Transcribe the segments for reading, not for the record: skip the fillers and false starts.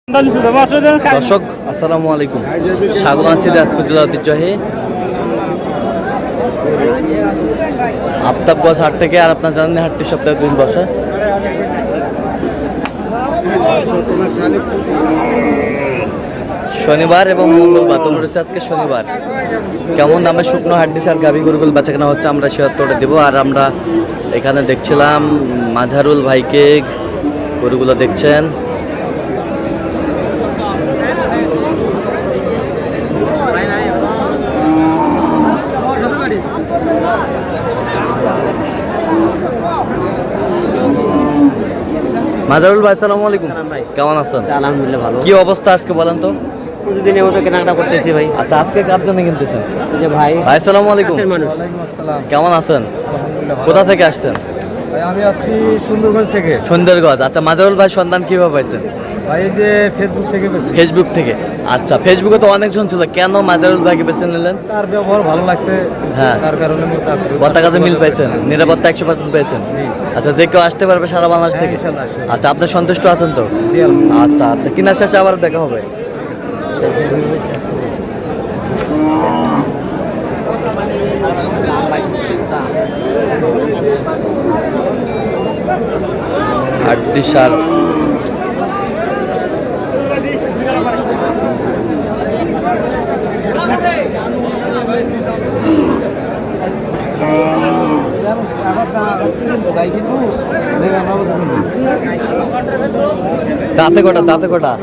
দর্শক আসসালামু আলাইকুম, স্বাগত আছি দিনাজপুর জেলা ঐতিহ্যবাহী আফতাবগঞ্জ হাট থেকে। আর আপনার জানেন হাটটি সপ্তাহে 2 দিন বসে, শনিবার এবং মঙ্গলবার। তো রয়েছে আজকে শনিবার। কেমন দামে শুকনো হাট দিচ্ছে আর গাভী গরুগুলো বেচা কেনা হচ্ছে আমরা সে উত্তরটা দেবো। আর আমরা এখানে দেখছিলাম মাঝারুল ভাইকে গরুগুলো দেখছেন। মাজারুল ভাই আসসালামু আলাইকুম, কেমন আছেন? আলহামদুলিল্লাহ ভালো। কি অবস্থা আজকে বলেন তো? প্রতিদিন মতো কেনাকাটা করতেছি ভাই। আচ্ছা, আজকে কার জন্য কিনতেছেন? যে ভাই ভাই আসসালামু আলাইকুম, কেমন আছেন? কোথা থেকে আসছেন? আমি আসছি সুন্দরগঞ্জ থেকে। সুন্দরগঞ্জ। আচ্ছা, মাজারুল ভাই সন্ধান কিভাবে পাইছেন? ভাই এই যে ফেসবুক থেকে পেয়েছি। ফেসবুক থেকে। আচ্ছা, ফেসবুকে তো অনেকজন ছিল, কেন মাজারুল ভাইকে বেছে নিলেন? তার ব্যবহার ভালো লাগছে, হ্যাঁ, তার কারণে কথা কাজে মিল পাইছেন, নিরাপত্তা 100% পেয়েছেন। আচ্ছা, যে কেউ আসতে পারবে সারা বাংলাদেশ থেকে? আচ্ছা, আপনি সন্তুষ্ট আছেন তো? আচ্ছা আচ্ছা, কিনা শেষে আবার দেখা হবে। আটটি সার দাঁতে কটা, দাঁতে কটা?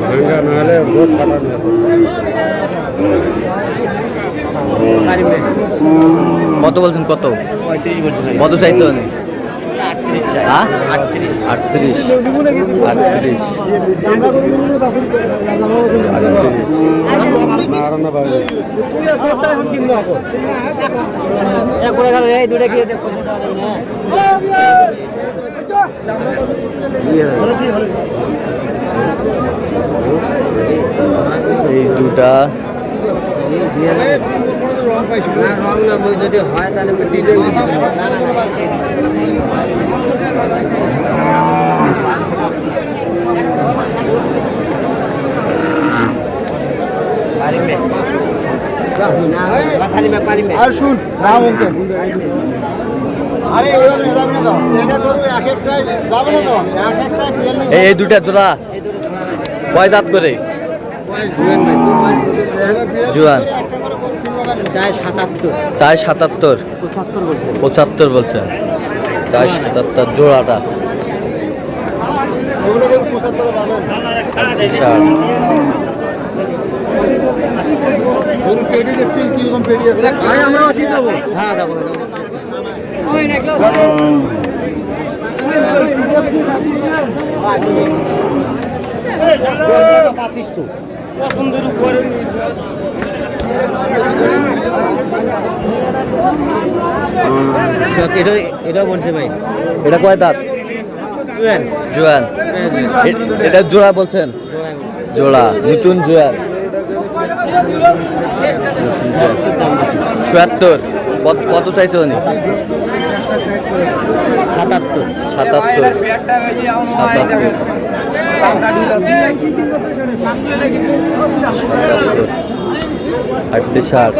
ভাঙ্গা না হলে ভোট কাটানো কত বলছেন? কত কত চাইছেন? 38। এই দুটা যদি হয় তাহলে আর শুন না বলতো এই দুটা জোড়া কয় দাঁত করে? জুয়ান। চায় 77। চায় 77। 75 বলছে। চায় 77 জোড়াটা। এটাও বলছে ভাই। এটা কয় দাঁত? জোয়ান। এটা জোড়া বলছেন? জোড়া, নতুন জোয়ান। 77। কত চাইছে উনি? 77। 77। আটটি সার।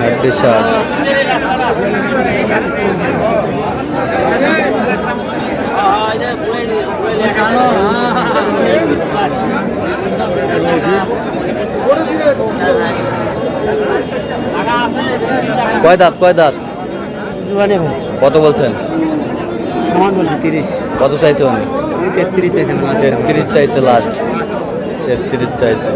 আটটি সার। কয় দাঁত? কয় দাঁত? জুয়ানে ভাই কত বলছেন? আমার বলছি 30 কত চাইছে উনি? 33 চাইছে না 33 চাইছে লাস্ট, 33 চাইছে।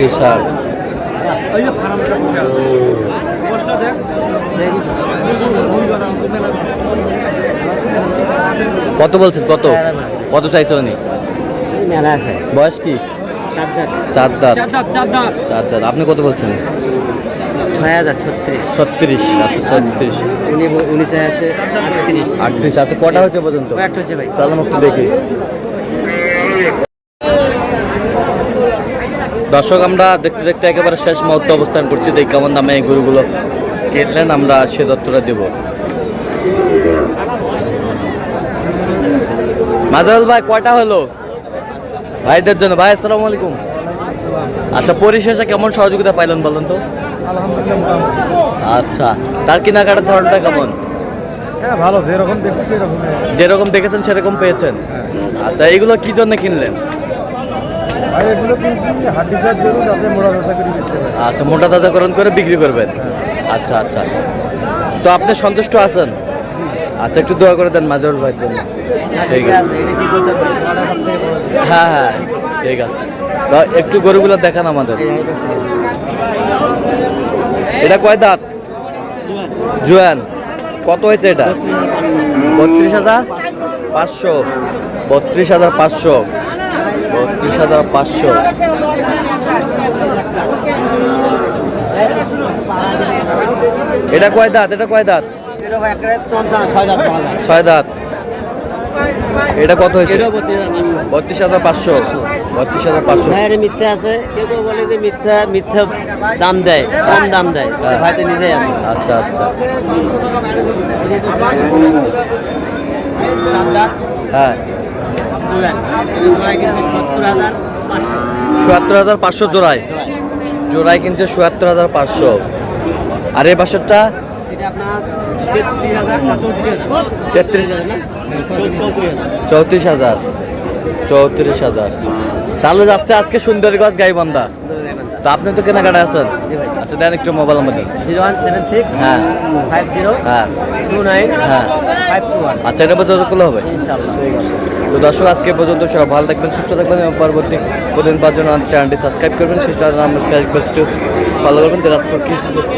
বিশাল। কত বলছেন? কত কত চাইছে উনি? মেলা আছে বয়স কি? 4 দাঁত 4 দাঁত। 4 দাঁত। আপনি কত বলছেন? 6036 36। আচ্ছা 36। উনি চাই আছে 38 38। আচ্ছা কটা হয়েছে পর্যন্ত? একটা হচ্ছে ভাই। চলো একটু দেখি। দর্শক, আমরা দেখতে দেখতে একেবারে শেষ মুহূর্তে অবস্থান করছি। দেখি কেমন দামে এই গরুগুলো কেটলেন, আমরা সে তথ্যটা দেব। মাজারুল ভাই, কয়টা হলো ভাইদের জন্য? ভাই আসসালামু আলাইকুম। আচ্ছা, পরিশেষে কেমন সহযোগিতা পাইলেন বলেন তো? আলহামদুলিল্লাহ আচ্ছা, তার কেনাকাটার ধরনটা কেমন? হ্যাঁ ভালো, যেরকম দেখছি সেরকম। যেরকম দেখেছেন সেরকম পেয়েছেন? আচ্ছা, এইগুলো কি জন্য কিনলেন? ভাই এগুলো কিনছি হাড্ডি সাইড গরু, যাতে মোড়া দাদা করে বেচতে পারে। আচ্ছা, মোটা তাজাকরণ করে বিক্রি করবেন। আচ্ছা আচ্ছা, তো আপনি সন্তুষ্ট আছেন? আচ্ছা, একটু দোয়া করে দেন মাজারুল ভাইয়ের জন্য। ঠিক আছে। হ্যাঁ হ্যাঁ, ঠিক আছে। তো একটু গরুগুলো দেখান আমাদের। এটা কয় দাঁত? জুয়ান। কত হয়েছে এটা? 32,500। 32,500। 32,500। এটা কয় দাঁত? এটা কয় দাঁত? 6 দাঁত। এটা কত হয়েছে? 32,500। 32,500। ভাইয়ের মিথ্যা আছে, কেউ কেউ বলে যে মিথ্যা মিথ্যা দাম দেয়, কম দাম দেয়। হ্যাঁ। ভাইতে নিজেই আছে। আচ্ছা আচ্ছা। 4 দাঁত হ্যাঁ, জোড়া। জোড়ায় কিনছে 70,500। ৭৭,500 জোড়ায়। জোড়ায় কিনছে ৭৭,500। আর এই বাসরটা এটা আপনার 33,000 না 34,000? 33,000 না 34,000। 34,000। 34,000। তাহলে যাচ্ছে আজকে সুন্দরগঞ্জ গাইবান্ধা। তো আপনি তো কেনাকাটা আছেন। জি ভাই। আচ্ছা, দেন একটু মোবাইল আমাদের। 0176 হ্যাঁ 50 হ্যাঁ 29 হ্যাঁ। 521। আচ্ছা, এটা পর্যন্ত করলে হবে। ইনশাআল্লাহ। ঠিক আছে। তো দর্শক, আজকে পর্যন্ত সব ভালো থাকবেন, সুস্থ থাকবেন এবং পরবর্তী প্রতিদিন পাওয়ার জন্য আমাদের চ্যানেলটি সাবস্ক্রাইব করবেন। সেই সাথে আমার ফেসবুক ফলো করবেন। দিনাজপুর কৃষি সূত্র।